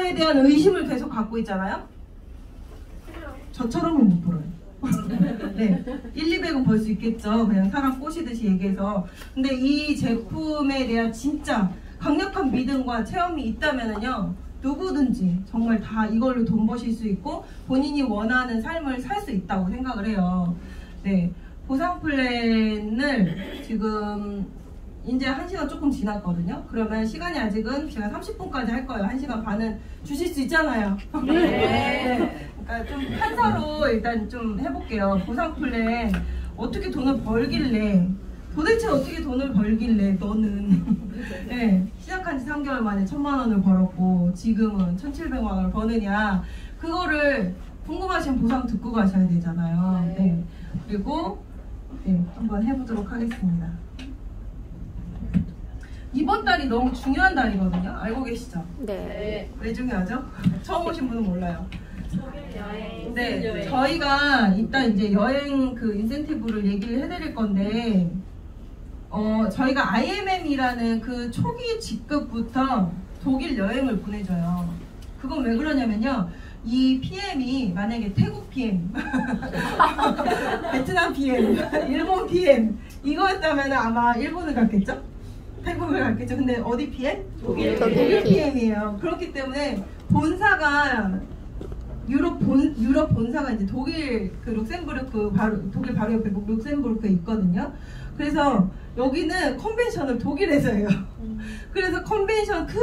그거에 대한 의심을 계속 갖고 있잖아요. 저처럼은 못 벌어요. 네, 1,200은 벌 수 있겠죠. 그냥 사람 꼬시듯이 얘기해서. 근데 이 제품에 대한 진짜 강력한 믿음과 체험이 있다면은요, 누구든지 정말 다 이걸로 돈 버실 수 있고 본인이 원하는 삶을 살 수 있다고 생각을 해요. 네, 보상 플랜을 지금 이제 1시간 조금 지났거든요. 그러면 시간이 아직은 제가 30분까지 할 거예요. 1시간 반은 주실 수 있잖아요. 네. 그러니까 좀 판사로 일단 좀 해볼게요. 보상 플랜 어떻게 돈을 벌길래, 도대체 어떻게 돈을 벌길래 너는 네, 시작한 지 3개월 만에 1,000만 원을 벌었고 지금은 1,700만 원을 버느냐, 그거를 궁금하신 보상 듣고 가셔야 되잖아요. 네. 그리고 네, 한번 해보도록 하겠습니다. 이번 달이 너무 중요한 달이거든요. 알고 계시죠? 네. 왜 중요하죠? 처음 오신 분은 몰라요. 네, 저희가 일단 이제 여행 그 인센티브를 얘기를 해드릴 건데, 저희가 IMM이라는 그 초기 직급부터 독일 여행을 보내줘요. 그건 왜 그러냐면요, 이 PM이 만약에 태국 PM, 베트남 PM, 일본 PM 이거였다면 아마 일본을 갔겠죠? 태국을 갔겠죠. 근데 어디 PM? 독일 PM이에요. 그렇기 때문에 본사가 유럽 본사가 이제 독일 그 룩셈부르크 바로 독일 바로 옆에 룩셈부르크에 있거든요. 그래서 여기는 컨벤션을 독일에서 해요. 그래서 컨벤션 그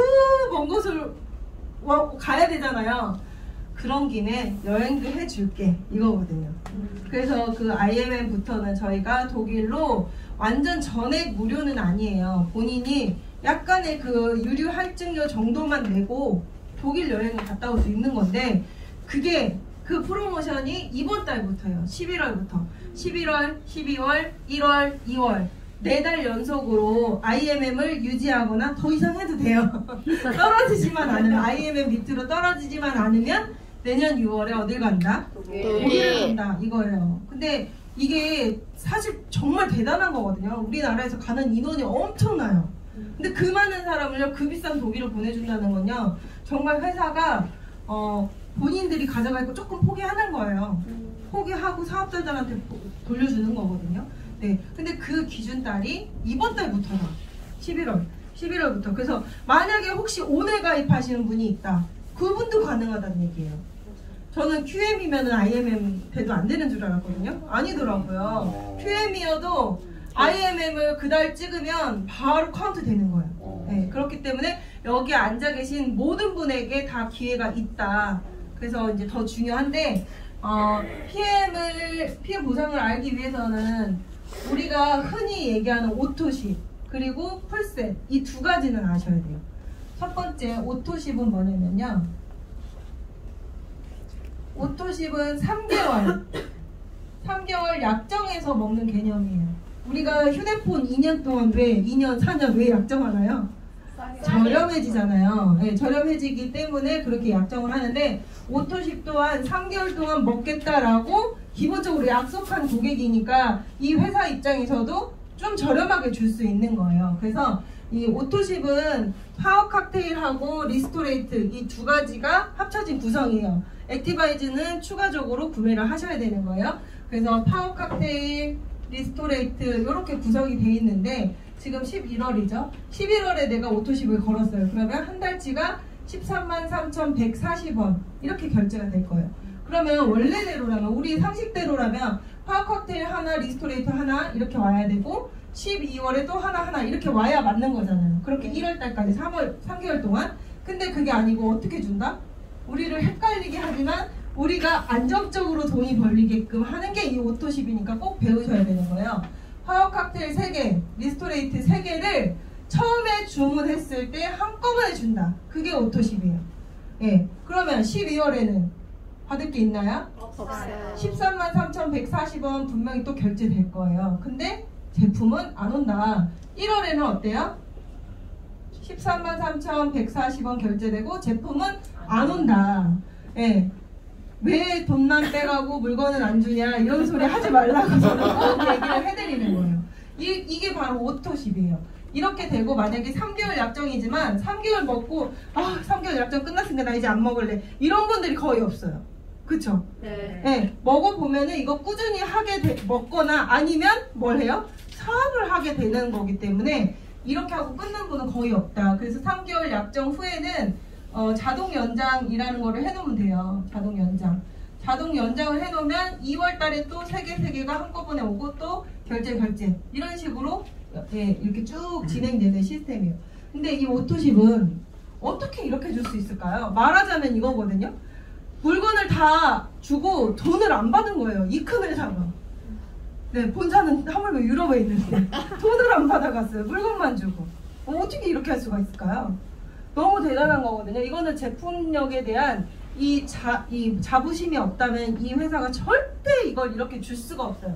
먼 곳을 가야 되잖아요. 그런 김에 여행도 해줄게 이거거든요. 그래서 그 IMM부터는 저희가 독일로 완전 전액 무료는 아니에요. 본인이 약간의 그 유류 할증료 정도만 내고 독일 여행을 갔다 올 수 있는 건데, 그게 그 프로모션이 이번 달부터예요. 11월부터 11월, 12월, 1월, 2월 4달 연속으로 IMM을 유지하거나 더 이상 해도 돼요. 떨어지지만 않으면, IMM 밑으로 떨어지지만 않으면 내년 6월에 어딜 간다? 독일을 간다 이거예요. 근데 이게 사실 정말 대단한 거거든요. 우리나라에서 가는 인원이 엄청나요. 근데 그 많은 사람을요, 그 비싼 독일을 보내준다는 건요, 정말 회사가 본인들이 가져갈 거 조금 포기하는 거예요. 포기하고 사업자들한테 돌려주는 거거든요. 네, 근데 그 기준달이 이번 달부터요. 11월부터. 그래서 만약에 혹시 오늘 가입하시는 분이 있다, 그분도 가능하다는 얘기예요. 저는 QM이면 IMM 돼도 안 되는 줄 알았거든요. 아니더라고요. QM이어도 IMM을 그달 찍으면 바로 카운트 되는 거예요. 네, 그렇기 때문에 여기 앉아 계신 모든 분에게 다 기회가 있다. 그래서 이제 더 중요한데, PM 보상을 알기 위해서는 우리가 흔히 얘기하는 오토십 그리고 풀셋, 이 두 가지는 아셔야 돼요. 첫 번째 오토십은 뭐냐면요, 오토십은 3개월 약정해서 먹는 개념이에요. 우리가 휴대폰 2년 동안 왜 2년, 4년 왜 약정하나요? 저렴해지잖아요. 네, 저렴해지기 때문에 그렇게 약정을 하는데, 오토십 또한 3개월 동안 먹겠다라고 기본적으로 약속한 고객이니까 이 회사 입장에서도 좀 저렴하게 줄 수 있는 거예요. 그래서 이 오토십은 파워 칵테일하고 리스토레이트, 이 두 가지가 합쳐진 구성이에요. 액티바이즈는 추가적으로 구매를 하셔야 되는 거예요. 그래서 파워 칵테일, 리스토레이트 이렇게 구성이 돼 있는데, 지금 11월이죠. 11월에 내가 오토십을 걸었어요. 그러면 한 달치가 133,140원 이렇게 결제가 될 거예요. 그러면 원래대로라면, 우리 상식대로라면 파워 칵테일 하나, 리스토레이트 하나 이렇게 와야 되고, 12월에 또 하나 이렇게 와야 맞는 거잖아요. 그렇게 1월달까지 3개월 동안. 근데 그게 아니고 어떻게 준다? 우리를 헷갈리게 하지만 우리가 안정적으로 돈이 벌리게끔 하는 게 이 오토십이니까 꼭 배우셔야 되는 거예요. 파워 칵테일 3개, 리스토레이트 3개를 처음에 주문했을 때 한꺼번에 준다. 그게 오토십이에요. 예. 그러면 12월에는 받을 게 있나요? 없어요. 133,140원 분명히 또 결제될 거예요. 근데 제품은 안 온다. 1월에는 어때요? 133,140원 결제되고 제품은 안 온다. 예. 왜 돈만 빼가고 물건은 안 주냐 이런 소리 하지 말라고 저는 꼭 얘기를 해드리는 거예요. 이게 바로 오토십이에요. 이렇게 되고 만약에 3개월 약정이지만 3개월 먹고 3개월 약정 끝났으니까 나 이제 안 먹을래 이런 분들이 거의 없어요. 그쵸? 네. 네. 먹어보면은 이거 꾸준히 먹거나 아니면 뭘 해요? 사업을 하게 되는 거기 때문에 이렇게 하고 끊는 분은 거의 없다. 그래서 3개월 약정 후에는 자동 연장이라는 거를 해놓으면 돼요. 자동 연장. 자동 연장을 해놓으면 2월 달에 또 3개가 한꺼번에 오고 또 결제 이런 식으로 이렇게 쭉 진행되는 시스템이에요. 근데 이 오토십은 어떻게 이렇게 줄 수 있을까요? 말하자면 이거거든요. 물건을 다 주고 돈을 안 받은 거예요. 이 큰 회사가. 네, 본사는 하물며 유럽에 있는데 돈을 안 받아갔어요. 물건만 주고. 어떻게 이렇게 할 수가 있을까요? 너무 대단한 거거든요. 이거는 제품력에 대한 이 자부심이 없다면 이 회사가 절대 이걸 이렇게 줄 수가 없어요.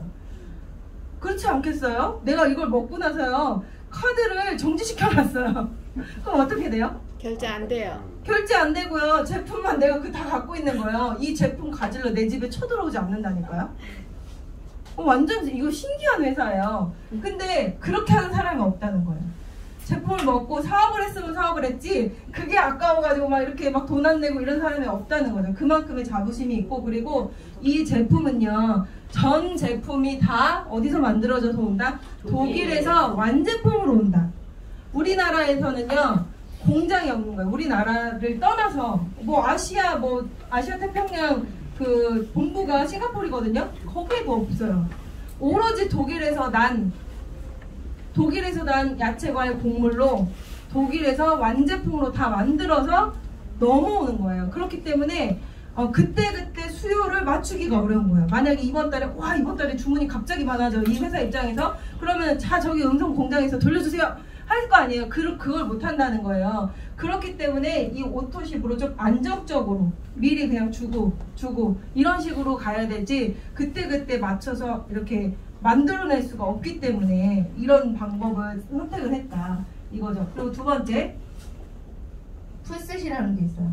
그렇지 않겠어요? 내가 이걸 먹고 나서요 카드를 정지시켜놨어요. 그럼 어떻게 돼요? 결제 안 돼요. 결제 안 되고요. 제품만 내가 다 갖고 있는 거예요. 이 제품 가지러 내 집에 쳐들어오지 않는다니까요. 완전 이거 신기한 회사예요. 근데 그렇게 하는 사람이 없다는 거예요. 제품을 먹고 사업을 했으면 사업을 했지 그게 아까워가지고 막 이렇게 막 돈 안 내고 이런 사람이 없다는 거죠. 그만큼의 자부심이 있고 그리고 이 제품은요 전 제품이 다 어디서 만들어져서 온다? 독일에서 완제품으로 온다. 우리나라에서는요 공장이 없는 거예요. 우리나라를 떠나서 아시아 태평양 그 본부가 싱가포르거든요. 거기에도 없어요. 오로지 독일에서 난 야채과일 곡물로 독일에서 완제품으로 다 만들어서 넘어오는 거예요. 그렇기 때문에 그때 수요를 맞추기가 어려운 거예요. 만약에 이번 달에 주문이 갑자기 많아져 이 회사 입장에서 그러면 저기 음성 공장에서 돌려주세요 할 거 아니에요. 그걸 못 한다는 거예요. 그렇기 때문에 이 오토십으로 좀 안정적으로 미리 그냥 주고 이런 식으로 가야 되지 그때 맞춰서 이렇게 만들어낼 수가 없기 때문에 이런 방법을 선택을 했다 이거죠. 그리고 두 번째 풀셋이라는 게 있어요.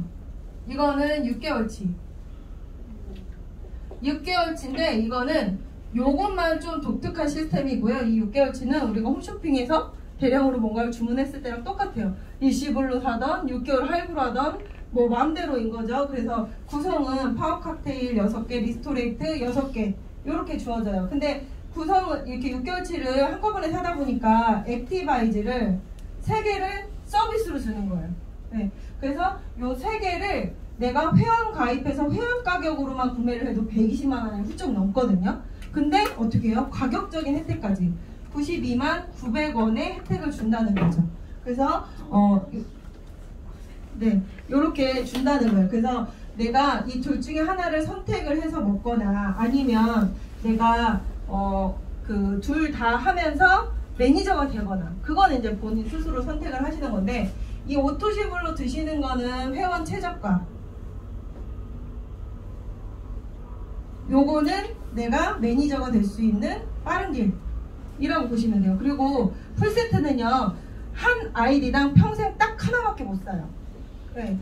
이거는 6개월치인데 이거는 요것만 좀 독특한 시스템이고요. 이 6개월치는 우리가 홈쇼핑에서 대량으로 뭔가를 주문했을 때랑 똑같아요. 일시불로 사던 6개월 할부로 하던 마음대로인 거죠. 그래서 구성은 파워 칵테일 6개, 리스토레이트 6개 이렇게 주어져요. 근데 구성은 이렇게 6개월치를 한꺼번에 사다 보니까 액티바이즈를 3개를 서비스로 주는 거예요. 네. 그래서 요 3개를 내가 회원 가입해서 회원 가격으로만 구매를 해도 120만 원이 훌쩍 넘거든요. 근데 어떻게 해요? 가격적인 혜택까지 92만 900원의 혜택을 준다는 거죠. 그래서 네, 요렇게 준다는 거예요. 그래서 내가 이 둘 중에 하나를 선택을 해서 먹거나 아니면 내가 그 둘 다 하면서 매니저가 되거나 그거는 이제 본인 스스로 선택을 하시는 건데 이 오토십으로 드시는 거는 회원 최저가 요거는 내가 매니저가 될 수 있는 빠른 길이라고 보시면 돼요. 그리고 풀세트는요 한 아이디당 평생 딱 하나밖에 못 사요. 네.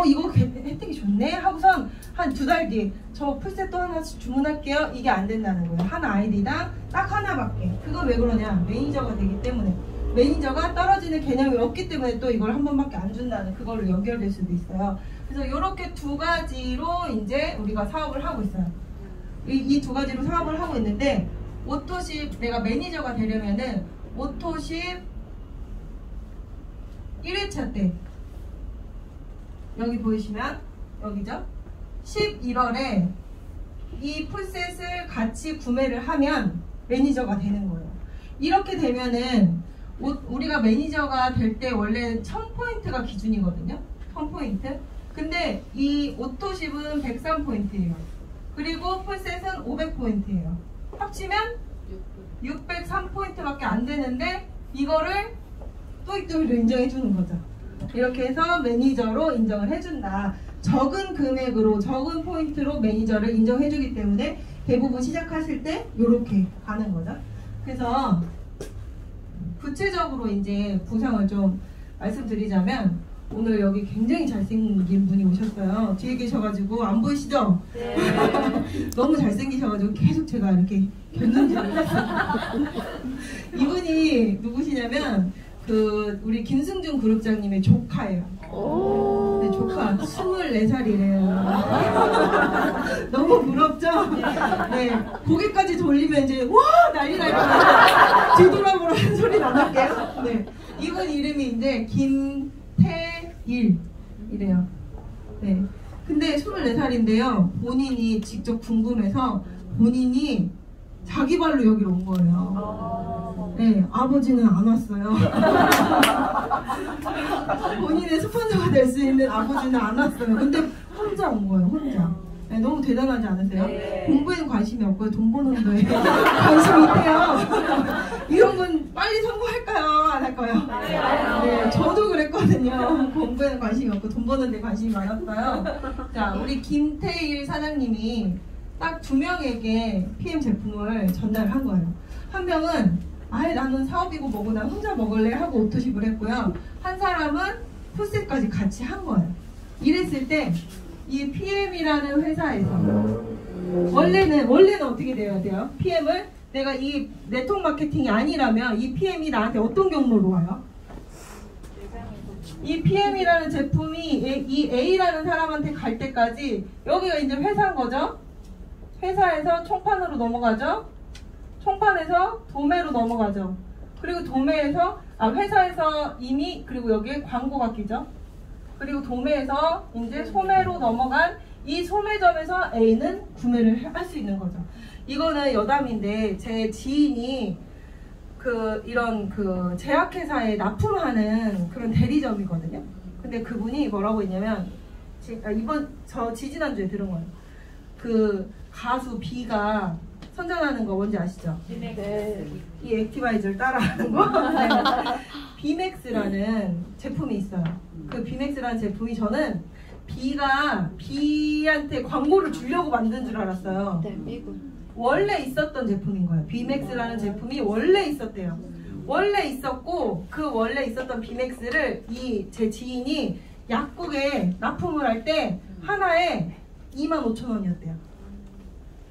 이거 혜택이 좋네 하고선 한 2달 뒤에 저 풀셋 또 하나 주문할게요. 이게 안 된다는 거예요. 한 아이디당 딱 하나밖에. 그거 왜 그러냐? 매니저가 되기 때문에. 매니저가 떨어지는 개념이 없기 때문에 또 이걸 한 번밖에 안 준다는 그걸로 연결될 수도 있어요. 그래서 이렇게 2가지로 이제 우리가 사업을 하고 있어요. 이 2가지로 사업을 하고 있는데 오토십 내가 매니저가 되려면은 오토십 1회차 때 여기 보이시면 여기죠? 11월에 이 풀셋을 같이 구매를 하면 매니저가 되는 거예요. 이렇게 되면은 우리가 매니저가 될 때 원래 1000포인트가 기준이거든요. 1000포인트. 근데 이 오토십은 103포인트예요. 그리고 풀셋은 500포인트예요. 합치면 603포인트밖에 안 되는데 이거를 토익토익으로 인정해 주는 거죠. 이렇게 해서 매니저로 인정을 해준다. 적은 금액으로 적은 포인트로 매니저를 인정해 주기 때문에 대부분 시작하실 때 이렇게 가는 거죠. 그래서 구체적으로 이제 구성을 좀 말씀드리자면 오늘 여기 굉장히 잘생긴 분이 오셨어요. 뒤에 계셔가지고 안 보이시죠? 네. 너무 잘생기셔가지고 계속 제가 이렇게 견눈질을 했어요. 이분이 누구시냐면 그 우리 김승준 그룹장님의 조카예요. 네, 조카 24살이래요. 너무 부럽죠? 네, 고개까지 돌리면 이제 와 난리 날 거예요. 뒤돌아보라는 소리 나갈게요. 네, 이분 이름이 이제 김태일이래요. 네, 근데 24살인데요. 본인이 직접 궁금해서 본인이 자기 발로 여기로 온 거예요. 네, 아버지는 안 왔어요. 본인의 스폰서가 될 수 있는 아버지는 안 왔어요. 근데 혼자 온 거예요, 혼자. 네, 너무 대단하지 않으세요? 네. 공부에는 관심이 없고요, 돈 버는 거에 관심이 있대요. 이런 분 빨리 성공할까요? 안 할까요? 네, 저도 그랬거든요. 공부에는 관심이 없고 돈 버는 데 관심이 많았어요. 자, 우리 김태일 사장님이 딱 2명에게 PM 제품을 전달한 거예요. 한 명은 아예 나는 사업이고 뭐고 난 혼자 먹을래 하고 오토십을 했고요. 한 사람은 풀셋까지 같이 한 거예요. 이랬을 때 이 PM이라는 회사에서 원래는 어떻게 돼야 돼요? PM을 내가 이 네트워크 마케팅이 아니라면 이 PM이 나한테 어떤 경로로 와요? 이 PM이라는 제품이 이 A라는 사람한테 갈 때까지 여기가 이제 회사인 거죠? 회사에서 총판으로 넘어가죠? 총판에서 도매로 넘어가죠? 그리고 도매에서 회사에서 이미 그리고 여기에 광고가 끼죠? 그리고 도매에서 이제 소매로 넘어간 이 소매점에서 A는 구매를 할 수 있는 거죠. 이거는 여담인데 제 지인이 이런 제약회사에 납품하는 그런 대리점이거든요. 근데 그분이 뭐라고 했냐면 지지난주에 들은 거예요. 그 가수 B가 선전하는 거 뭔지 아시죠? 네. 이 액티바이저를 따라하는 거. 네. 비맥스라는 제품이 있어요. 그 비맥스라는 제품이 저는 B가 B한테 광고를 주려고 만든 줄 알았어요. 네, 미국. 원래 있었던 제품인 거예요. 비맥스라는 제품이 원래 있었대요. 원래 있었고 그 원래 있었던 비맥스를 제 지인이 약국에 납품을 할 때 하나에 25,000원이었대요.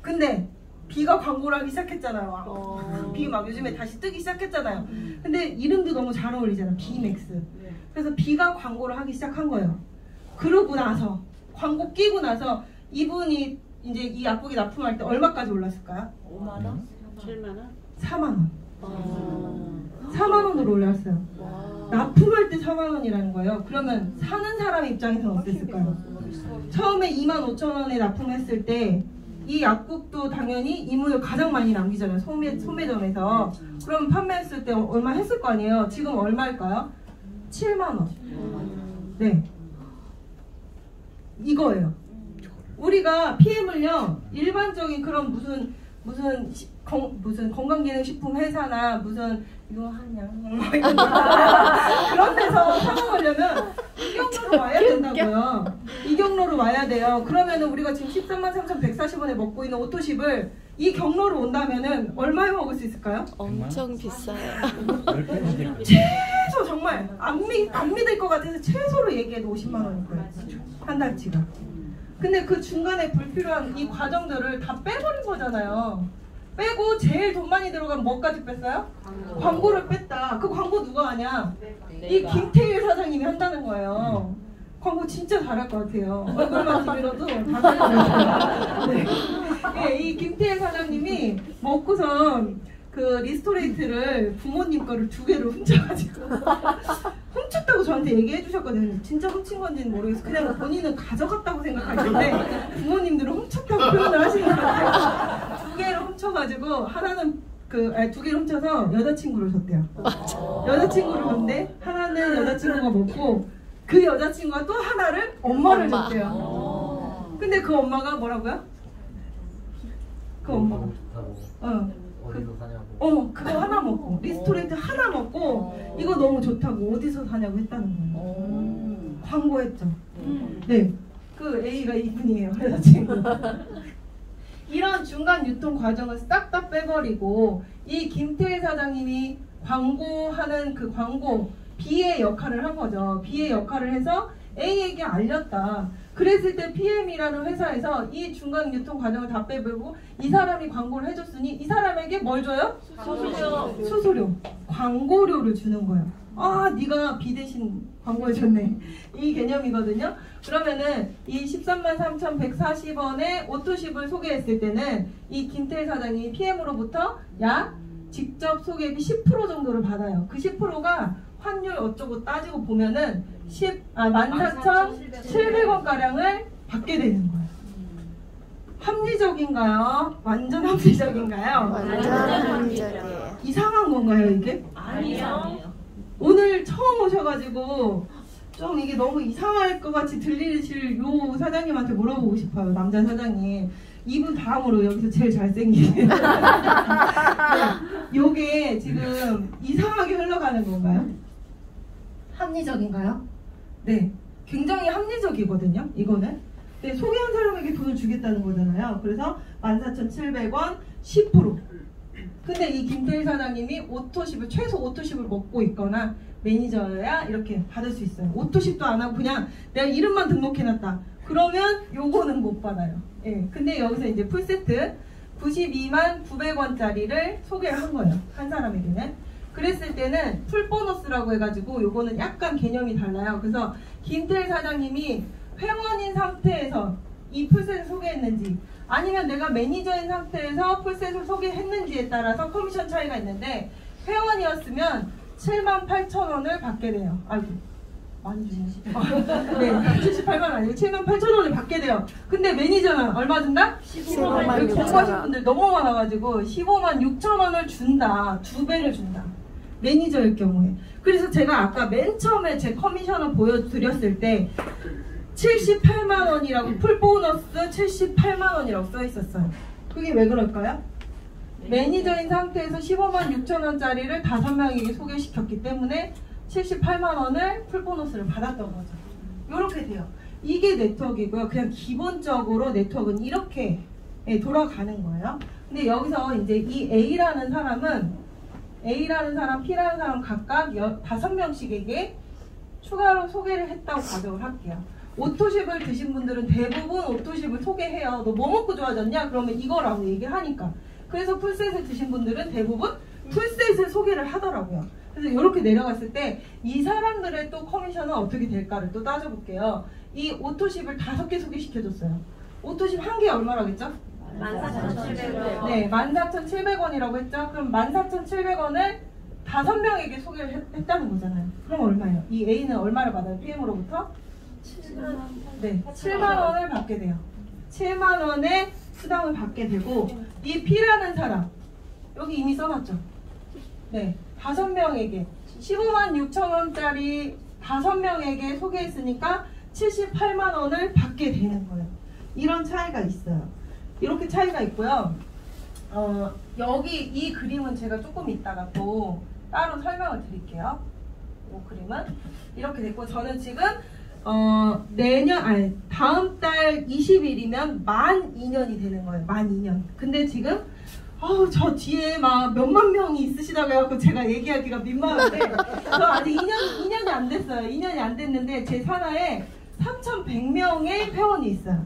근데 B가 광고를 하기 시작했잖아요. B 막 요즘에 다시 뜨기 시작했잖아요. 근데 이름도 너무 잘 어울리잖아요. B맥스. 그래서 B가 광고를 하기 시작한 거예요. 그러고 나서 광고 끼고 나서 이분이 이제 이 약국에 납품할 때 얼마까지 올랐을까요? 5만원? 7만원? 4만원. 4만원으로 올랐어요. 납품할 때 4만원이라는 거예요. 그러면 사는 사람 입장에서는 어땠을까요? 처음에 25,000원에 납품했을 때 이 약국도 당연히 이문을 가장 많이 남기잖아요. 소매점에서. 그럼 판매했을 때 얼마 했을 거 아니에요? 지금 얼마일까요? 7만원. 네. 이거예요. 우리가 PM을요, 일반적인 그런 무슨 건강기능식품 회사나 무슨 이거 하냐 그런 데서 사먹으려면 이 경로로 와야 된다고요. 이 경로로 와야 돼요. 그러면은 우리가 지금 133,140원에 먹고 있는 오토십을 이 경로로 온다면은 얼마에 먹을 수 있을까요? 엄청 비싸요. 최소 정말 안 믿을 것 같아서 최소로 얘기해도 50만 원일 거예요. 한 달치가. 근데 그 중간에 불필요한 이 과정들을 다 빼버린 거잖아요. 빼고 제일 돈 많이 들어간 뭐까지 뺐어요? 광고를 뺐다. 그 광고 누가 하냐? 이 김태일 사장님이 한다는 거예요. 광고 진짜 잘할 것 같아요. 얼굴만 들어도 다 잘할 것 같아요. 이 김태일 사장님이 먹고선 그 리스토레이트를 부모님 거를 2개를 훔쳐가지고 훔쳤다고 저한테 얘기해 주셨거든요. 진짜 훔친 건지는 모르겠어요. 그냥 본인은 가져갔다고 생각하시는데 부모님들은 훔쳤다고 표현을 하시는 것 같아요. 2개를 훔쳐가지고 하나는 2개를 훔쳐서 여자친구를 줬대요. 여자친구를 줬는데 하나는 여자친구가 먹고 그 여자친구가 또 하나를 엄마를 줬대요. 근데 그 엄마가 뭐라고요? 그 엄마가 어디서 사냐고. 그거 하나 먹고 리스토레이트 하나 먹고 이거 너무 좋다고 어디서 사냐고 했다는 거예요. 광고했죠. 네, 그 A가 이분이에요. 여자친구. 이런 중간 유통 과정을 싹 다 빼버리고 이 김태일 사장님이 광고하는 그 광고 B의 역할을 한 거죠. B의 역할을 해서 A에게 알렸다. 그랬을 때 PM이라는 회사에서 이 중간 유통 과정을 다 빼버리고 이 사람이 광고를 해줬으니 이 사람에게 뭘 줘요? 수수료. 광고료를 주는 거예요. 아 네가 비 대신 광고해줬네 이 개념이거든요. 그러면은 이 133,140원에 오토십을 소개했을 때는 이 김태일 사장이 PM으로부터 약 직접 소개비 10% 정도를 받아요. 그 10%가 환율 어쩌고 따지고 보면은 14,700원가량을 받게 되는 거예요. 합리적인가요? 완전 합리적인가요? 완전 합리적이에요. 이상한 건가요 이게? 아니요. 오늘 처음 오셔가지고 좀 이게 너무 이상할 것 같이 들리실 요 사장님한테 물어보고 싶어요. 남자 사장님. 이분 다음으로 여기서 제일 잘생긴. 요게 지금 이상하게 흘러가는 건가요? 합리적인가요? 네. 굉장히 합리적이거든요. 이거는. 네, 소개한 사람에게 돈을 주겠다는 거잖아요. 그래서 14,700원 10%. 근데 이 김태일 사장님이 오토십을 최소 오토십을 먹고 있거나 매니저야 이렇게 받을 수 있어요. 오토십도 안 하고 그냥 내가 이름만 등록해놨다. 그러면 요거는 못 받아요. 예. 근데 여기서 이제 풀세트 929,900원짜리를 소개를 한 거예요. 한 사람에게는. 그랬을 때는 풀보너스라고 해가지고 요거는 약간 개념이 달라요. 그래서 김태일 사장님이 회원인 상태에서 이 풀셋을 소개했는지 아니면 내가 매니저인 상태에서 풀셋을 소개했는지에 따라서 커미션 차이가 있는데 회원이었으면 78,000원을 받게 돼요. 아이고 많이 주네. 네, 78만 원 아니고 78,000원을 받게 돼요. 근데 매니저는 얼마 준다? 15만 여기 6천 공부하신 원. 분들 너무 많아가지고 156,000원을 준다. 2배를 준다. 매니저일 경우에. 그래서 제가 아까 맨 처음에 제 커미션을 보여드렸을 때 78만원이라고 풀보너스 78만원이라고 써 있었어요. 그게 왜 그럴까요? 매니저인 상태에서 156,000원짜리를 5명에게 소개시켰기 때문에 78만원을 풀보너스를 받았던 거죠. 이렇게 돼요. 이게 네트워크이고요. 그냥 기본적으로 네트워크는 이렇게 돌아가는 거예요. 근데 여기서 이제 이 A라는 사람, P라는 사람 각각 5명씩에게 추가로 소개를 했다고 가정을 할게요. 오토십을 드신 분들은 대부분 오토십을 소개해요. 너 뭐 먹고 좋아졌냐? 그러면 이거라고 얘기를 하니까. 그래서 풀셋을 드신 분들은 대부분 풀셋을 소개를 하더라고요. 그래서 이렇게 내려갔을 때 이 사람들의 또 커미션은 어떻게 될까를 또 따져볼게요. 이 오토십을 5개 소개시켜줬어요. 오토십 한 개 얼마라겠죠? 14,700원. 네, 14,700원이라고 했죠? 그럼 14,700원을 5명에게 소개를 했다는 거잖아요. 그럼 얼마예요? 이 A는 얼마를 받아요? PM으로부터? 7만. 네, 7만원을 받게 돼요. 7만원의 수당을 받게 되고 이 P라는 사람 여기 이미 써놨죠? 네, 5명에게 156,000원짜리 5명에게 소개했으니까 78만원을 받게 되는 거예요. 이런 차이가 있어요. 이렇게 차이가 있고요. 여기 이 그림은 제가 조금 이따가 또 따로 설명을 드릴게요. 이 그림은 이렇게 됐고 저는 지금 다음 달 20일이면 만 2년이 되는 거예요. 만 2년. 근데 지금 저 뒤에 막 몇만 명이 있으시다고 해갖고 제가 얘기하기가 민망한데 저 아직 2년이 안 됐어요. 2년이 안 됐는데 제 산하에 3,100명의 회원이 있어요.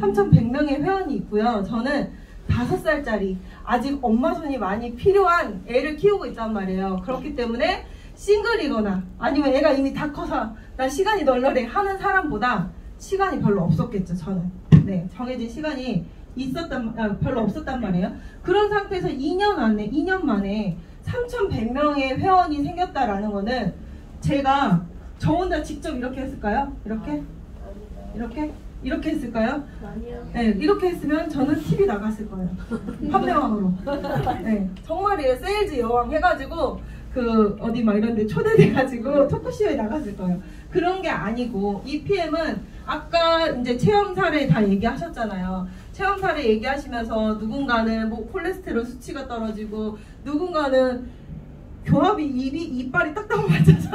3,100명의 회원이 있고요. 저는 5살짜리 아직 엄마 손이 많이 필요한 애를 키우고 있단 말이에요. 그렇기 때문에 싱글이거나 아니면 애가 이미 다 커서 나 시간이 널널해 하는 사람보다 시간이 별로 없었겠죠. 저는 네, 정해진 시간이 별로 없었단 말이에요. 그런 상태에서 2년 만에 3,100명의 회원이 생겼다라는 거는 제가 저 혼자 직접 이렇게 했을까요? 이렇게 했을까요? 아니요. 네, 이렇게 했으면 저는 TV 나갔을 거예요. 판매왕으로. 네, 정말이에요. 세일즈 여왕 해가지고 어디 막 이런 데 초대돼가지고 토크쇼에 나갔을 거예요. 그런 게 아니고 이 PM은 아까 이제 체험 사례 다 얘기하셨잖아요. 체험 사례 얘기하시면서 누군가는 뭐 콜레스테롤 수치가 떨어지고 누군가는 교합이 이빨이 딱딱 맞아서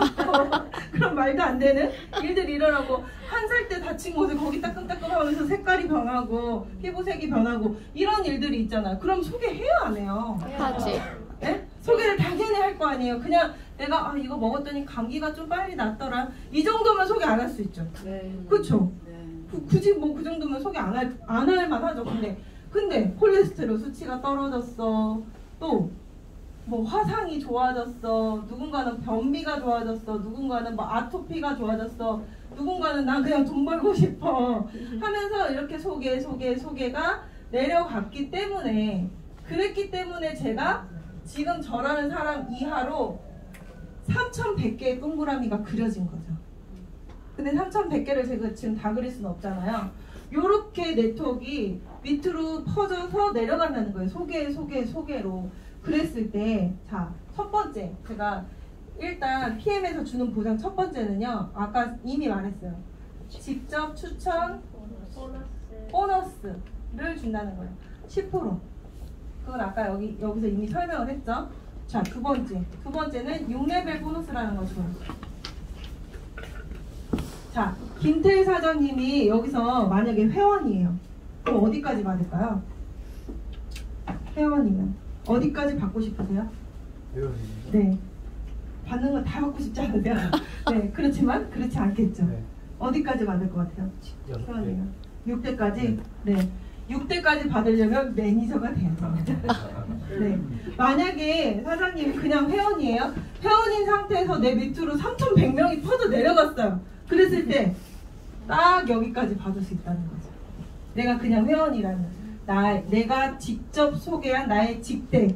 그런 말도 안 되는 일들이 일어나고 1살 때 다친 곳에 거기 따끔따끔하면서 색깔이 변하고 피부색이 변하고 이런 일들이 있잖아요. 그럼 소개해요 안 해요? 하지. 네? 소개를 당연히 할 거 아니에요. 그냥 내가 이거 먹었더니 감기가 좀 빨리 낫더라 이 정도면 소개 안 할 수 있죠. 네. 그렇죠? 네. 굳이 뭐 그 정도면 소개 안 할 만하죠. 근데 콜레스테롤 수치가 떨어졌어. 또 뭐 화상이 좋아졌어, 누군가는 변비가 좋아졌어, 누군가는 뭐 아토피가 좋아졌어, 누군가는 난 그냥 돈 벌고 싶어 하면서 이렇게 소개가 내려갔기 때문에, 그랬기 때문에 제가 지금 저라는 사람 이하로 3100개의 동그라미가 그려진 거죠. 근데 3100개를 제가 지금 다 그릴 수는 없잖아요. 요렇게 네트워크가 밑으로 퍼져서 내려간다는 거예요. 소개로. 그랬을 때, 자, 첫 번째, 제가 일단 PM에서 주는 보장 첫 번째는요, 아까 이미 말했어요. 직접 추천 보너스를 준다는 거예요. 10%. 그건 아까 여기서 이미 설명을 했죠. 자, 두 번째는 6레벨 보너스라는 거죠. 자, 김태일 사장님이 여기서 만약에 회원이에요. 그럼 어디까지 받을까요? 회원이면 어디까지 받고 싶으세요? 네. 받는 건 다 받고 싶지 않으세요? 네, 그렇지만 그렇지 않겠죠. 네. 어디까지 받을 것 같아요? 6대. 회원이면 6대까지? 네. 6대까지 받으려면 매니저가 돼야 됩니다. 네. 만약에 사장님이 그냥 회원이에요. 회원인 상태에서 내 밑으로 3,100명이 퍼져 내려갔어요. 그랬을 때 딱 여기까지 받을 수 있다는 거죠. 내가 그냥 회원이라면 내가 직접 소개한 나의 직대의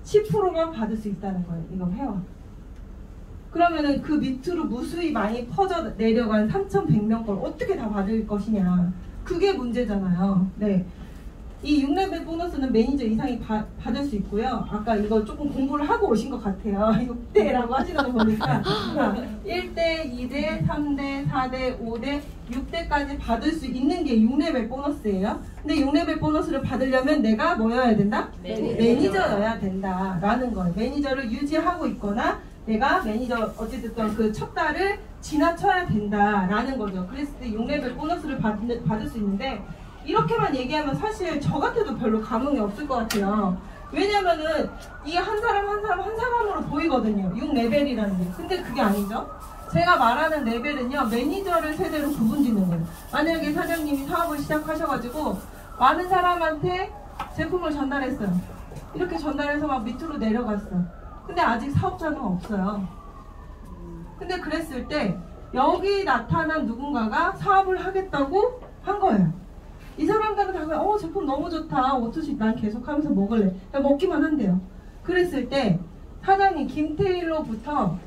10%만 받을 수 있다는 거예요. 이거 회원. 그러면은 그 밑으로 무수히 많이 퍼져 내려간 3,100명 걸 어떻게 다 받을 것이냐. 그게 문제잖아요. 네. 이 6레벨 보너스는 매니저 이상이 받을 수 있고요. 아까 이거 조금 공부를 하고 오신 것 같아요. 6대라고 하시는 거 보니까 1대, 2대, 3대, 4대, 5대, 6대까지 받을 수 있는 게 6레벨 보너스예요. 근데 6레벨 보너스를 받으려면 내가 뭐여야 된다? 매니저여야 된다라는 거예요. 매니저를 유지하고 있거나 내가 매니저 어쨌든 그 첫 달을 지나쳐야 된다라는 거죠. 그랬을 때 6레벨 보너스를 받을 수 있는데, 이렇게만 얘기하면 사실 저 같아도 별로 감흥이 없을 것 같아요. 왜냐면은 이 한 사람으로 보이거든요. 6레벨이라는 게. 근데 그게 아니죠. 제가 말하는 레벨은요, 매니저를 세대로 구분짓는 거예요. 만약에 사장님이 사업을 시작하셔가지고 많은 사람한테 제품을 전달했어요. 이렇게 전달해서 막 밑으로 내려갔어요. 근데 아직 사업자는 없어요. 근데 그랬을 때 여기 나타난 누군가가 사업을 하겠다고 한 거예요. 이 사람들은 다 그냥 제품 너무 좋다, 어쩌지, 난 계속 하면서 먹을래, 그냥 먹기만 한대요. 그랬을 때 사장님 김태일로부터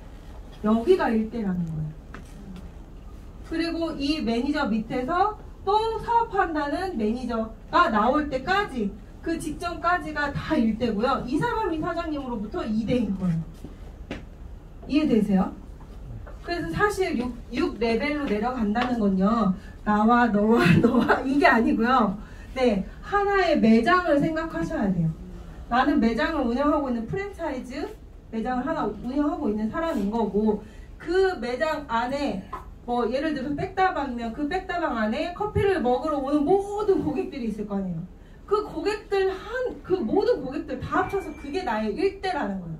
여기가 1대라는 거예요. 그리고 이 매니저 밑에서 또 사업한다는 매니저가 나올 때까지, 그 직전까지가 다 1대고요. 이 사람이 사장님으로부터 2대인 거예요. 이해되세요? 그래서 사실 6레벨로 내려간다는 건요, 나와 너와 이게 아니고요. 네, 하나의 매장을 생각하셔야 돼요. 나는 매장을 운영하고 있는 프랜차이즈 매장을 하나 운영하고 있는 사람인 거고, 그 매장 안에 뭐 예를 들어서 백다방이면 그 백다방 안에 커피를 먹으러 오는 모든 고객들이 있을 거 아니에요. 그 고객들 그 모든 고객들 다 합쳐서 그게 나의 1대라는 거예요.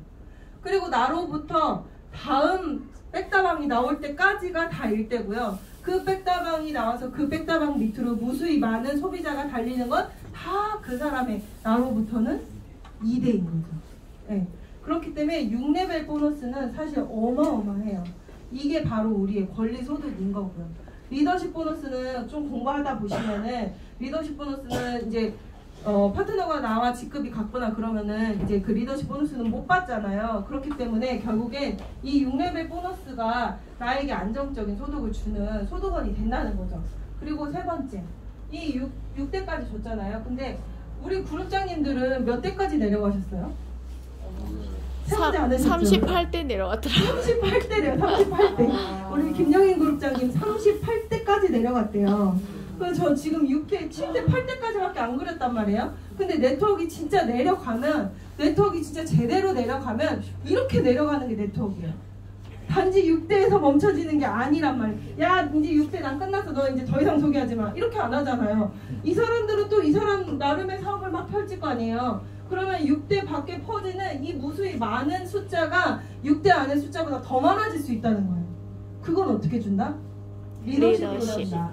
그리고 나로부터 다음 백다방이 나올 때까지가 다 1대고요. 그 백다방이 나와서 그 백다방 밑으로 무수히 많은 소비자가 달리는 건 다 그 사람의 나로부터는 2대인 거죠. 네. 그렇기 때문에 6레벨 보너스는 사실 어마어마해요. 이게 바로 우리의 권리 소득인 거고요. 리더십 보너스는 좀 공부하다 보시면은, 리더십 보너스는 이제 파트너가 나와 직급이 같거나 그러면은 이제 그 리더십 보너스는 못 받잖아요. 그렇기 때문에 결국엔 이 6레벨 보너스가 나에게 안정적인 소득을 주는 소득원이 된다는 거죠. 그리고 세 번째, 이 6대까지 줬잖아요. 근데 우리 그룹장님들은 몇 대까지 내려가셨어요? 세우지 않으셨죠? 38대 내려왔더라고요. 38대래요. 38대. 우리 김영인 그룹장님 38대까지 내려갔대요. 그래서 저 지금 6대, 7대, 8대까지밖에 안 그렸단 말이에요. 근데 네트워크가 진짜 내려가면, 네트워크가 진짜 제대로 내려가면 이렇게 내려가는 게 네트워크예요. 단지 6대에서 멈춰지는 게 아니란 말이에요. 야, 이제 6대 난 끝났어, 너 이제 더 이상 소개하지 마, 이렇게 안 하잖아요. 이 사람들은 또 이 사람 나름의 사업을 막 펼칠 거 아니에요. 그러면 6대 밖에 퍼지는 이 무수히 많은 숫자가 6대 안의 숫자보다 더 많아질 수 있다는 거예요. 그건 어떻게 준다? 리더십으로 준다.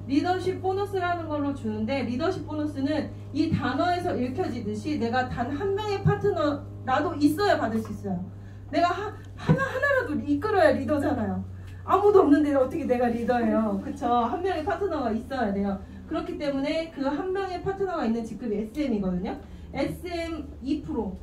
리더십 보너스라는 걸로 주는데, 리더십 보너스는 이 단어에서 읽혀지듯이 내가 단 한 명의 파트너라도 있어야 받을 수 있어요. 내가 하나라도 이끌어야 리더잖아요. 아무도 없는데 어떻게 내가 리더예요. 그쵸? 한 명의 파트너가 있어야 돼요. 그렇기 때문에 그 한 명의 파트너가 있는 직급이 SM이거든요. SM 2%,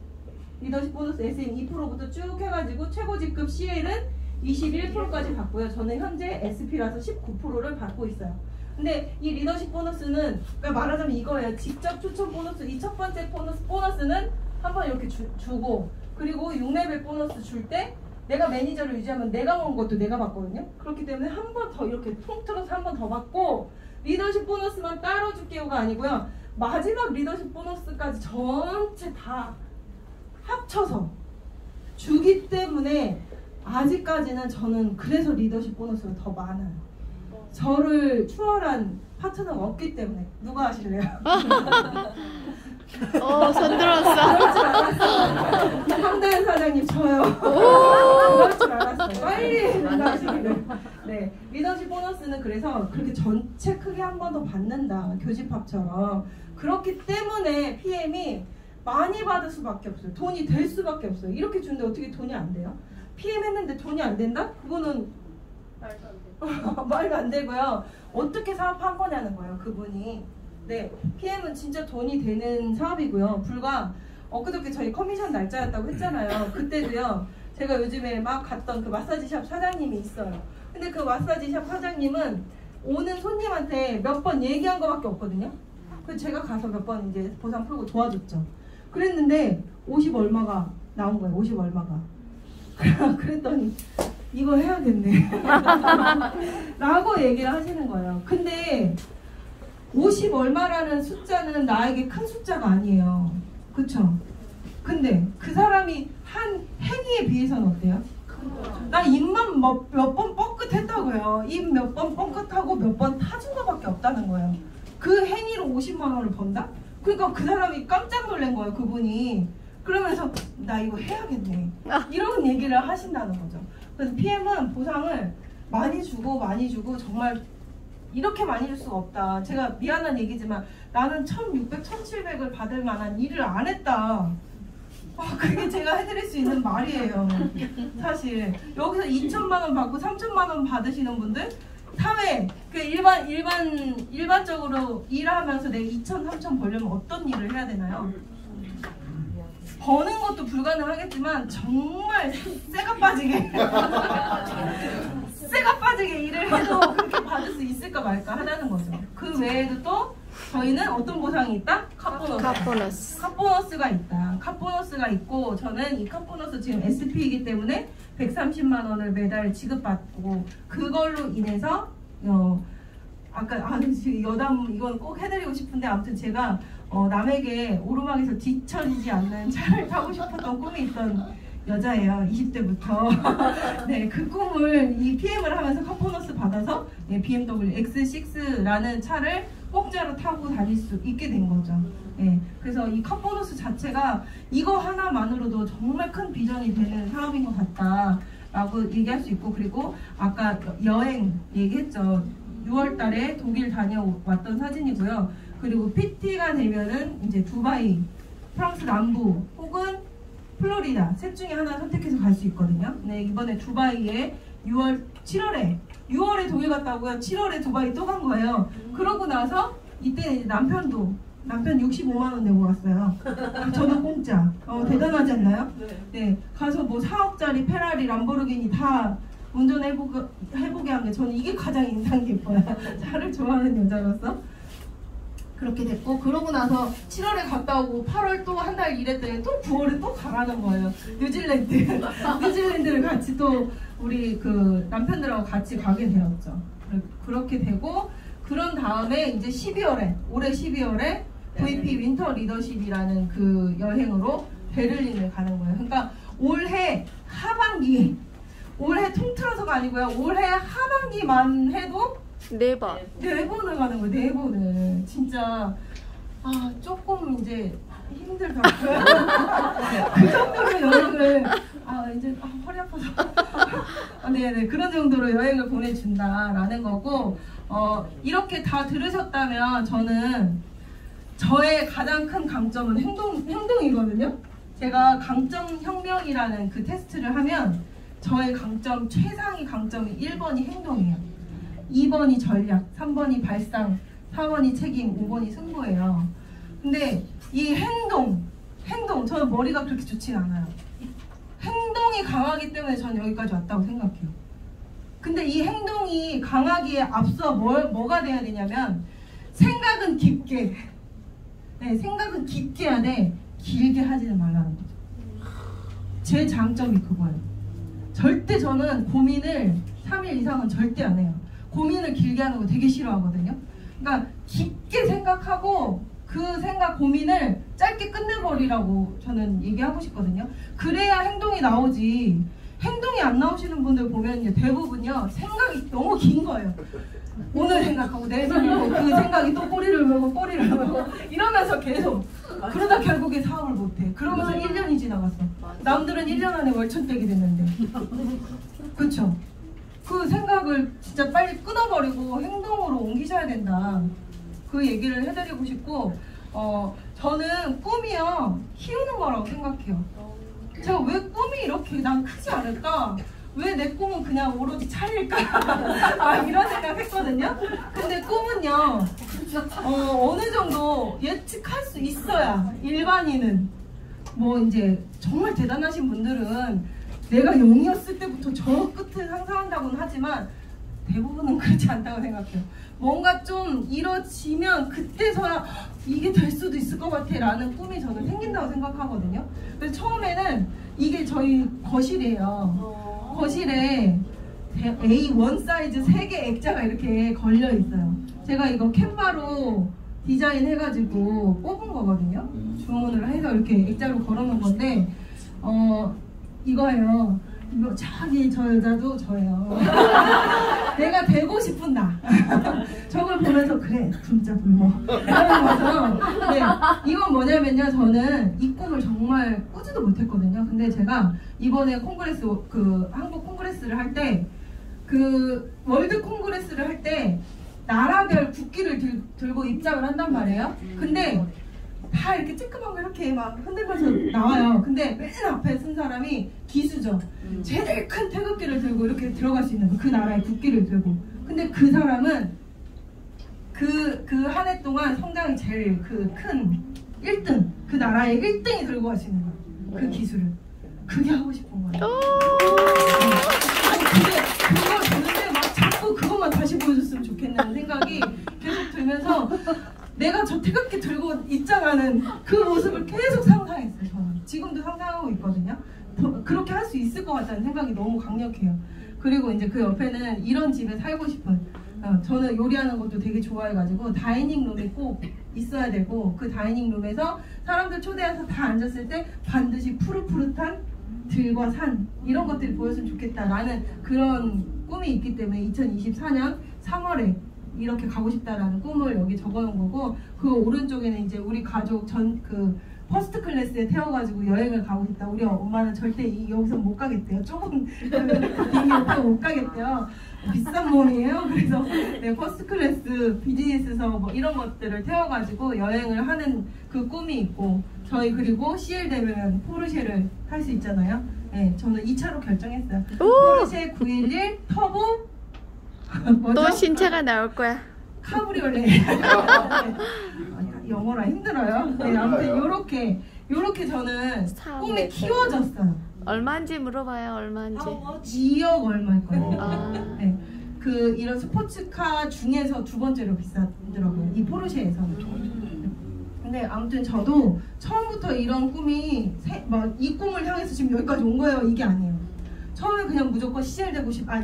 리더십 보너스 SM 2%부터 쭉 해가지고 최고 직급 CL은 21%까지 받고요. 저는 현재 SP라서 19%를 받고 있어요. 근데 이 리더십 보너스는, 그러니까 말하자면 이거예요. 직접 추천 보너스, 이 첫 번째 보너스는 한번 이렇게 주고, 그리고 6레벨 보너스 줄 때 내가 매니저를 유지하면 내가 먹은 것도 내가 받거든요. 그렇기 때문에 한 번 더 이렇게 통틀어서 한 번 더 받고, 리더십 보너스만 따로 줄게요가 아니고요. 마지막 리더십 보너스까지 전체 다 합쳐서 주기 때문에 아직까지는 저는 그래서 리더십 보너스가 더 많아요. 저를 추월한 파트너가 없기 때문에. 누가 하실래요? 손 들었어. 그럴 줄 알았어. 황다현 사장님 저요. 그럴 줄 알았어. 빨리 하시기를. 네, 리더십 보너스는 그래서 그렇게 전체 크게 한 번 더 받는다. 교집합처럼. 그렇기 때문에 PM이 많이 받을 수밖에 없어요. 돈이 될 수밖에 없어요. 이렇게 주는데 어떻게 돈이 안 돼요? PM 했는데 돈이 안 된다? 그거는 말도 안 되고요. 어떻게 사업한 거냐는 거예요, 그분이. 네, PM은 진짜 돈이 되는 사업이고요. 불과 엊그저께 저희 커미션 날짜였다고 했잖아요. 그때도요, 제가 요즘에 막 갔던 그 마사지샵 사장님이 있어요. 근데 그 마사지샵 사장님은 오는 손님한테 몇 번 얘기한 거밖에 없거든요. 그래서 제가 가서 몇 번 이제 보상 풀고 도와줬죠. 그랬는데 50 얼마가 나온 거예요. 50 얼마가. 그랬더니 이거 해야겠네 라고 얘기를 하시는 거예요. 근데 50 얼마라는 숫자는 나에게 큰 숫자가 아니에요. 그쵸? 근데 그 사람이 한 행위에 비해서는 어때요? 나 입만 몇 번 뻥끗했다고요. 입 몇 번 뻥끗하고 몇 번 타준 거밖에 없다는 거예요. 그 행위로 50만 원을 번다? 그러니까 그 사람이 깜짝 놀란 거예요, 그분이. 그러면서 나 이거 해야겠네 이런 얘기를 하신다는 거죠. 그래서 PM은 보상을 많이 주고 정말 이렇게 많이 줄 수가 없다. 제가 미안한 얘기지만 나는 1600, 1700을 받을 만한 일을 안 했다. 그게 제가 해드릴 수 있는 말이에요. 사실 여기서 2천만 원 받고 3천만 원 받으시는 분들, 사회 그 일반적으로 일하면서 내가 2천, 3천 벌려면 어떤 일을 해야 되나요? 버는 것도 불가능하겠지만 정말 쇠가 빠지게 일을 해도 그렇게 받을 수 있을까 말까 하다는 거죠. 그 외에도 또 저희는 어떤 보상이 있다? 캅보너스. 캅보너스가 있다. 캅보너스가 있고, 저는 이 캅보너스 지금 SP이기 때문에 130만 원을 매달 지급받고, 그걸로 인해서 아까 여담 이건 꼭 해드리고 싶은데, 아무튼 제가 남에게 오르막에서 뒤처지지 않는 차를 타고 싶었던 꿈이 있던 여자예요. 20대부터. 네, 그 꿈을 이 PM을 하면서 캅보너스 받아서 BMW X6라는 차를 공짜로 타고 다닐 수 있게 된 거죠. 네, 그래서 이 캅보너스 자체가 이거 하나만으로도 정말 큰 비전이 되는 사업인 것 같다라고 얘기할 수 있고, 그리고 아까 여행 얘기했죠. 6월 달에 독일 다녀왔던 사진이고요. 그리고 PT가 되면은 이제 두바이, 프랑스 남부 혹은 플로리다 셋 중에 하나 선택해서 갈 수 있거든요. 네, 이번에 두바이에 6월에 독일 갔다 오고요. 7월에 두바이 또 간 거예요. 그러고 나서 이때 이제 남편 65만 원 내고 갔어요. 저는 공짜. 대단하지 않나요? 네, 가서 뭐 4억짜리 페라리, 람보르기니 다 운전해보게 한 게 저는 이게 가장 인상 깊어요. 차를 좋아하는 여자로서. 그렇게 됐고, 그러고 나서 7월에 갔다 오고 8월 또 한 달 일했더니 또 9월에 또 가라는 거예요. 뉴질랜드를 같이 또 우리 그 남편들하고 같이 가게 되었죠. 그렇게 되고, 그런 다음에 이제 올해 12월에 VP 윈터 리더십이라는 그 여행으로 베를린을 가는 거예요. 그러니까 올해 하반기, 올해 통틀어서가 아니고요. 올해 하반기만 해도 4번을 가는 거예요. 4번을. 진짜 조금 이제 힘들더라고요. 그 정도로 여행을 이제 허리 아파서 네네, 그런 정도로 여행을 보내준다라는 거고, 이렇게 다 들으셨다면 저는 저의 가장 큰 강점은 행동이거든요. 제가 강점혁명이라는 그 테스트를 하면 저의 강점, 최상위 강점이 1번이 행동이에요. 2번이 전략, 3번이 발상, 4번이 책임, 5번이 승부예요. 근데 이 행동, 저는 머리가 그렇게 좋진 않아요. 행동이 강하기 때문에 저는 여기까지 왔다고 생각해요. 근데 이 행동이 강하기에 앞서 뭐가 돼야 되냐면 생각은 깊게, 네, 생각은 깊게 해야 돼. 길게 하지는 말라는 거죠. 제 장점이 그거예요. 절대 저는 고민을 3일 이상은 절대 안 해요. 고민을 길게 하는 거 되게 싫어하거든요. 그러니까 깊게 생각하고 그 생각, 고민을 짧게 끝내버리라고 저는 얘기하고 싶거든요. 그래야 행동이 나오지. 행동이 안 나오시는 분들 보면요, 대부분요 생각이 너무 긴 거예요. 오늘 생각하고 내일 생각하고 그 생각이 또 꼬리를 물고 이러면서 계속 그러다 결국에 사업을 못해. 그러면서 1년이 지나갔어. 남들은 1년 안에 월천댁이 됐는데. 그쵸? 그 생각을 진짜 빨리 끊어버리고 행동으로 옮기셔야 된다. 그 얘기를 해드리고 싶고, 저는 꿈이요 키우는 거라고 생각해요. 제가 왜 꿈이 이렇게 난 크지 않을까? 왜 내 꿈은 그냥 오로지 차일까? 이런 생각했거든요. 근데 꿈은요 어느 정도 예측할 수 있어야, 일반인은 뭐 이제 정말 대단하신 분들은 내가 0이었을 때부터 저 끝을 상상한다고는 하지만 대부분은 그렇지 않다고 생각해요. 뭔가 좀 이뤄지면 그때서야 이게 될 수도 있을 것 같아 라는 꿈이 저는 생긴다고 생각하거든요. 그래서 처음에는 이게 저희 거실이에요. 거실에 A1 사이즈 3개 액자가 이렇게 걸려 있어요. 제가 이거 캔바로 디자인 해가지고 뽑은 거거든요. 주문을 해서 이렇게 액자로 걸어놓은 건데 이거예요. 이거 저기 저 여자도 저예요. 내가 되고 싶은 나. 저걸 보면서 그래 진짜 굶어 이러는 거죠. 네, 이건 뭐냐면요, 저는 이 꿈을 정말 꾸지도 못했거든요. 근데 제가 이번에 콩그레스, 그 한국 콩그레스를 할 때, 그 월드 콩그레스를 할 때 나라별 국기를 들고 입장을 한단 말이에요. 근데 다 이렇게 쬐끄만 거 이렇게 막 흔들면서 나와요. 근데 맨 앞에 쓴 사람이 기수죠. 제일 큰 태극기를 들고 이렇게 들어갈 수 있는 그 나라의 국기를 들고. 근데 그 사람은 그 한 해 동안 성장이 제일 그 큰 1등, 그 나라의 1등이 들고 갈 수 있는 거예요. 그 기술을. 그게 하고 싶은 거예요. 아니 그걸 보는데 막 자꾸 그것만 다시 보여줬으면 좋겠다는 생각이 계속 들면서 내가 저 태극기 들고 입장하는 그 모습을 계속 상상했어요. 저는 지금도 상상하고 있거든요. 그렇게 할 수 있을 것 같다는 생각이 너무 강력해요. 그리고 이제 그 옆에는 이런 집에 살고 싶은, 저는 요리하는 것도 되게 좋아해가지고 다이닝룸이 꼭 있어야 되고, 그 다이닝룸에서 사람들 초대해서 다 앉았을 때 반드시 푸릇푸릇한 들과 산, 이런 것들이 보였으면 좋겠다라는 그런 꿈이 있기 때문에 2024년 3월에 이렇게 가고 싶다라는 꿈을 여기 적어놓은 거고, 그 오른쪽에는 이제 우리 가족 그 퍼스트 클래스에 태워가지고 여행을 가고 싶다. 우리 엄마는 절대 여기서 못 가겠대요. 조금 비행기 타고 못 가겠대요. 비싼 몸이에요. 그래서 네, 퍼스트 클래스, 비즈니스석 뭐 이런 것들을 태워가지고 여행을 하는 그 꿈이 있고, 저희 그리고 CL 되면 포르쉐를 탈 수 있잖아요. 네, 저는 2차로 결정했어요. 포르쉐 911 터보 또 신차가 나올 거야. 카브리올레. 네. 영어라 힘들어요. 네, 아무튼 요렇게 저는 꿈이 키워졌어요. 얼마인지 물어봐요. 얼마인지. 2억 얼마일 거예요. 네. 그 이런 스포츠카 중에서 두 번째로 비싸더라고요. 이 포르쉐에서는. 근데 아무튼 저도 처음부터 이런 꿈이 막 이 꿈을 향해서 지금 여기까지 온 거예요. 이게 아니에요. 처음에 그냥 무조건 CL 되고 싶다.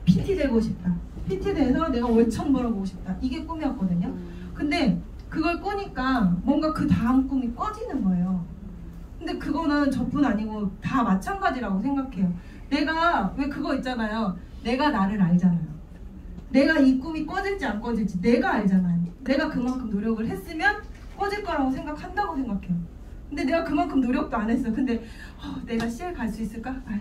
PT 되고 싶다. PT 돼서 내가 월천 벌어보고 싶다. 이게 꿈이었거든요. 근데 그걸 꾸니까 뭔가 그 다음 꿈이 꺼지는 거예요. 근데 그거는 저뿐 아니고 다 마찬가지라고 생각해요. 내가 왜 그거 있잖아요. 내가 나를 알잖아요. 내가 이 꿈이 꺼질지 안 꺼질지 내가 알잖아요. 내가 그만큼 노력을 했으면 꺼질 거라고 생각한다고 생각해요. 근데 내가 그만큼 노력도 안 했어. 근데 내가 CL 갈 수 있을까? 아유,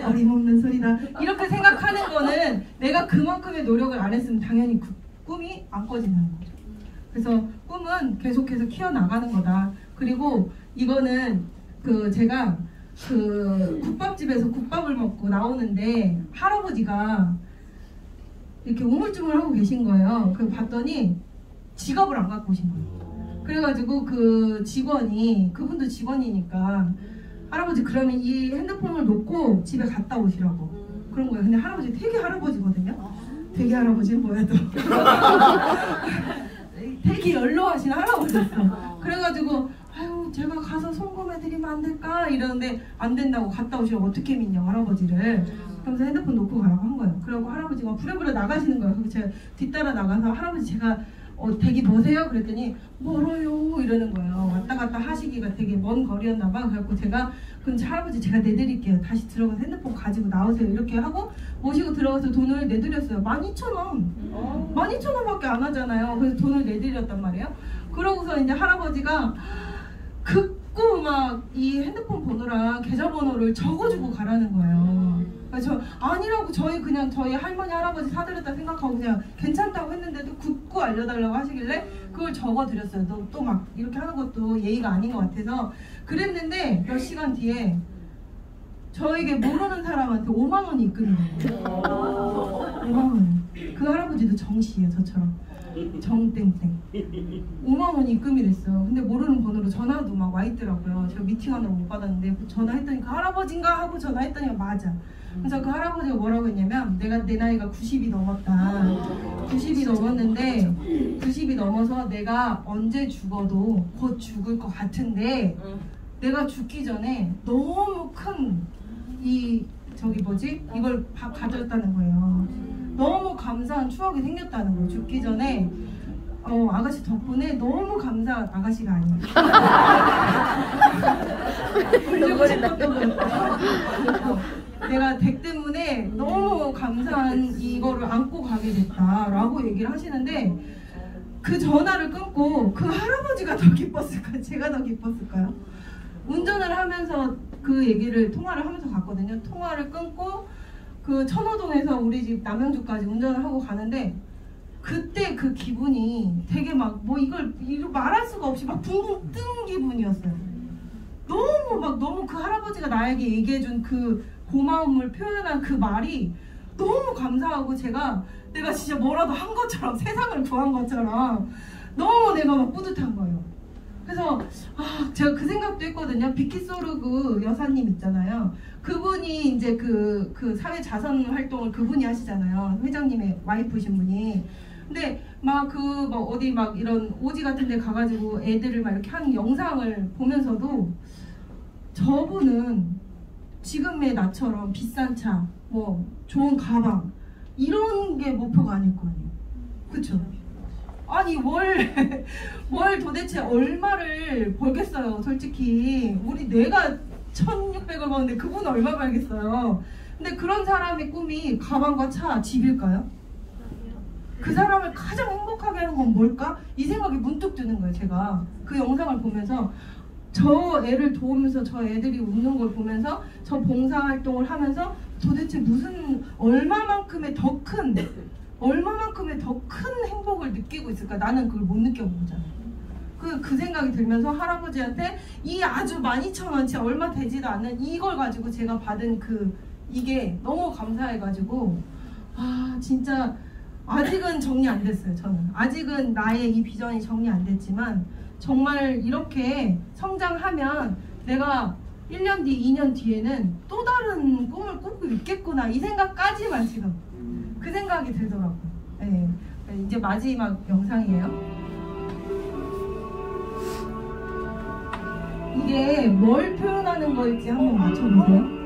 어림없는 소리다 이렇게 생각하는 거는 내가 그만큼의 노력을 안 했으면 당연히 그 꿈이 안 꺼진다는 거죠. 그래서 꿈은 계속해서 키워나가는 거다. 그리고 이거는 그 제가 그 국밥집에서 국밥을 먹고 나오는데 할아버지가 이렇게 우물쭈물하고 계신 거예요. 그 봤더니 지갑을 안 갖고 오신 거예요. 그래가지고 그 직원이, 그분도 직원이니까 할아버지 그러면 이 핸드폰을 놓고 집에 갔다 오시라고 그런 거예요. 근데 할아버지 되게 할아버지거든요. 되게 할아버지는 뭐야 또 되게 연로하신 할아버지였어. 그래가지고 아유 제가 가서 송금해드리면 안 될까 이러는데 안 된다고 갔다 오시라고 어떻게 믿냐고 할아버지를. 그러면서 핸드폰 놓고 가라고 한 거예요. 그러고 할아버지가 부랴부랴 나가시는 거예요. 그래서 제가 뒤따라 나가서 할아버지 제가 댁이 뭐세요? 그랬더니 멀어요 이러는 거예요. 왔다 갔다 하시기가 되게 먼 거리였나 봐. 그래갖고 제가 그럼 할아버지 제가 내드릴게요. 다시 들어가서 핸드폰 가지고 나오세요. 이렇게 하고 모시고 들어가서 돈을 내드렸어요. 12,000원. 12,000원밖에 안 하잖아요. 그래서 돈을 내드렸단 말이에요. 그러고서 이제 할아버지가 극구 막 이 핸드폰 번호랑 계좌번호를 적어주고 가라는 거예요. 그래서 아니라고 저희 할머니 할아버지 사드렸다 생각하고 그냥 괜찮다고 했는데도 굳고 알려달라고 하시길래 그걸 적어드렸어요. 또 막 이렇게 하는 것도 예의가 아닌 것 같아서 그랬는데 몇 시간 뒤에 저에게 모르는 사람한테 5만 원이 입금이 된 거예요. 5만 원. 그 할아버지도 정씨예요. 저처럼. 정땡땡 5만 원이 입금이 됐어요. 근데 모르는 번호로 전화도 막 와 있더라고요. 제가 미팅하느라 못 받았는데 전화했더니 그 할아버지인가 하고 전화했더니 맞아. 그래서 그 할아버지가 뭐라고 했냐면 내 나이가 90이 넘었다. 90이 넘었는데 90이 넘어서 내가 언제 죽어도 곧 죽을 것 같은데 내가 죽기 전에 너무 큰 이걸 가졌다는 거예요. 너무 감사한 추억이 생겼다는 거예요. 죽기 전에 아가씨 덕분에 너무 감사한 아가씨가 아니에요. 울리고 싶었던 거. 내가 댁 때문에 너무 감사한 이거를 안고 가게 됐다라고 얘기를 하시는데 그 전화를 끊고 그 할아버지가 더 기뻤을까요? 제가 더 기뻤을까요? 운전을 하면서 그 통화를 하면서 갔거든요. 통화를 끊고 그 천호동에서 우리 집 남양주까지 운전을 하고 가는데 그때 그 기분이 되게 막 이걸 말할 수가 없이 막 붕붕 뜬 기분이었어요. 너무 그 할아버지가 나에게 얘기해준 그 고마움을 표현한 그 말이 너무 감사하고 내가 진짜 뭐라도 한 것처럼 세상을 구한 것처럼 너무 내가 막 뿌듯한 거예요. 그래서 제가 그 생각도 했거든요. 비키소르그 여사님 있잖아요. 그분이 이제 그 사회 자선 활동을 그분이 하시잖아요. 회장님의 와이프신 분이. 근데 어디 이런 오지 같은 데 가가지고 애들을 막 이렇게 하는 영상을 보면서도 저분은 지금의 나처럼 비싼 차, 좋은 가방 이런 게 목표가 아닐 거 아니에요. 그쵸? 아니 월 도대체 얼마를 벌겠어요. 솔직히 내가 1,600을 버는데 그분은 얼마 벌겠어요. 근데 그런 사람의 꿈이 가방과 차, 집일까요? 그 사람을 가장 행복하게 하는 건 뭘까? 이 생각이 문득 드는 거예요. 제가 그 영상을 보면서 저 애를 도우면서 저 애들이 웃는 걸 보면서 저 봉사활동을 하면서 도대체 얼마만큼의 더 큰 행복을 느끼고 있을까? 나는 그걸 못 느껴보잖아요. 그 생각이 들면서 할아버지한테 이 아주 12,000원치 얼마 되지도 않는 이걸 가지고 제가 받은 이게 너무 감사해가지고 진짜 아직은 정리 안 됐어요. 저는 아직은 나의 이 비전이 정리 안 됐지만 정말 이렇게 성장하면 내가 1년 뒤, 2년 뒤에는 또 다른 꿈을 꾸고 있겠구나 이 생각까지만 지금 그 생각이 들더라고요. 네. 이제 마지막 영상이에요. 이게 뭘 표현하는 거일지 한번 맞춰보세요.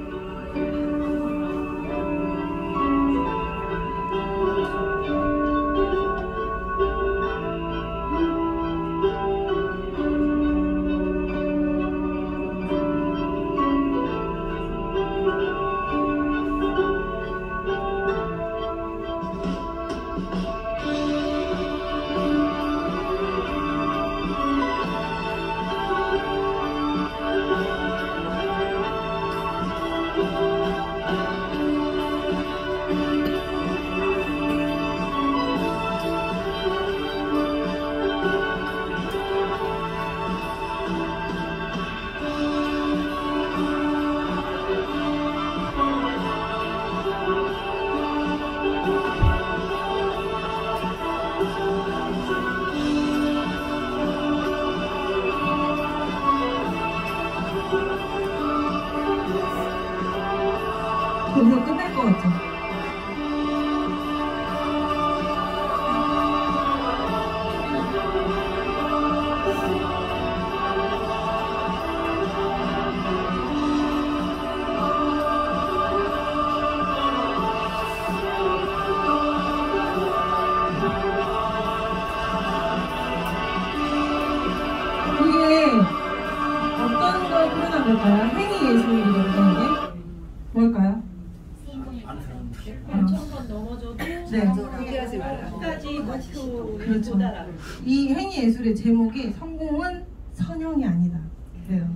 가지 목표에 그렇죠. 도달하는. 이 행위 예술의 제목이 성공은 선형이 아니다. 그래요.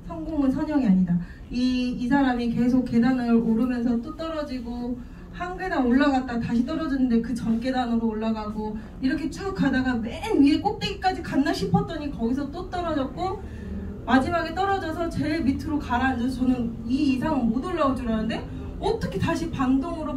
성공은 선형이 아니다. 이 사람이 계속 계단을 오르면서 또 떨어지고 한 계단 올라갔다 다시 떨어졌는데 그 전 계단으로 올라가고 이렇게 쭉 가다가 맨 위에 꼭대기까지 갔나 싶었더니 거기서 또 떨어졌고 마지막에 떨어져서 제일 밑으로 가라앉아서 저는 이 이상은 못 올라올 줄 알았는데 어떻게 다시 반동으로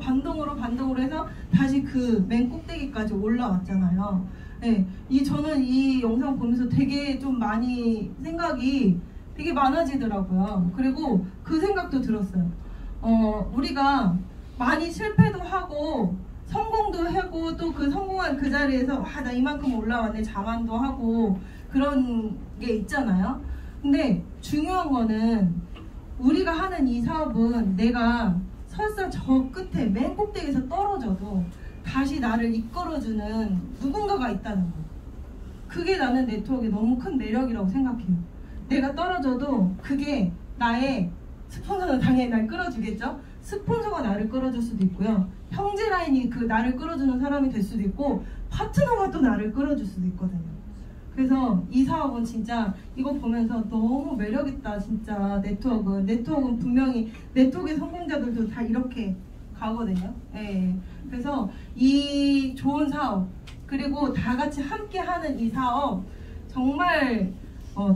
해서 다시 그 맨 꼭대기까지 올라왔잖아요. 네, 저는 이 영상 보면서 되게 좀 많이 생각이 되게 많아지더라고요. 그리고 그 생각도 들었어요. 우리가 많이 실패도 하고 성공도 하고 또 그 성공한 그 자리에서 와, 나 이만큼 올라왔네 자만도 하고 그런 게 있잖아요. 근데 중요한 거는 우리가 하는 이 사업은 내가 설사 저 끝에 맨 꼭대기에서 떨어져도 다시 나를 이끌어주는 누군가가 있다는 거. 그게 나는 네트워크의 너무 큰 매력이라고 생각해요. 내가 떨어져도 그게 나의 스폰서는 당연히 날 끌어주겠죠. 스폰서가 나를 끌어줄 수도 있고요. 형제 라인이 그 나를 끌어주는 사람이 될 수도 있고 파트너가 또 나를 끌어줄 수도 있거든요. 그래서 이 사업은 진짜 이거 보면서 너무 매력있다. 진짜 네트워크는 분명히 네트워크의 성공자들도 다 이렇게 가거든요. 네. 그래서 이 좋은 사업 그리고 다 같이 함께 하는 이 사업 정말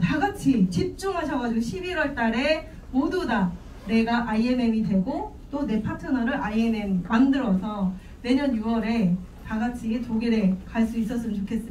다 같이 집중하셔가지고 11월 달에 모두 다 내가 IMM이 되고 또 내 파트너를 IMM 만들어서 내년 6월에 다 같이 독일에 갈 수 있었으면 좋겠습니다.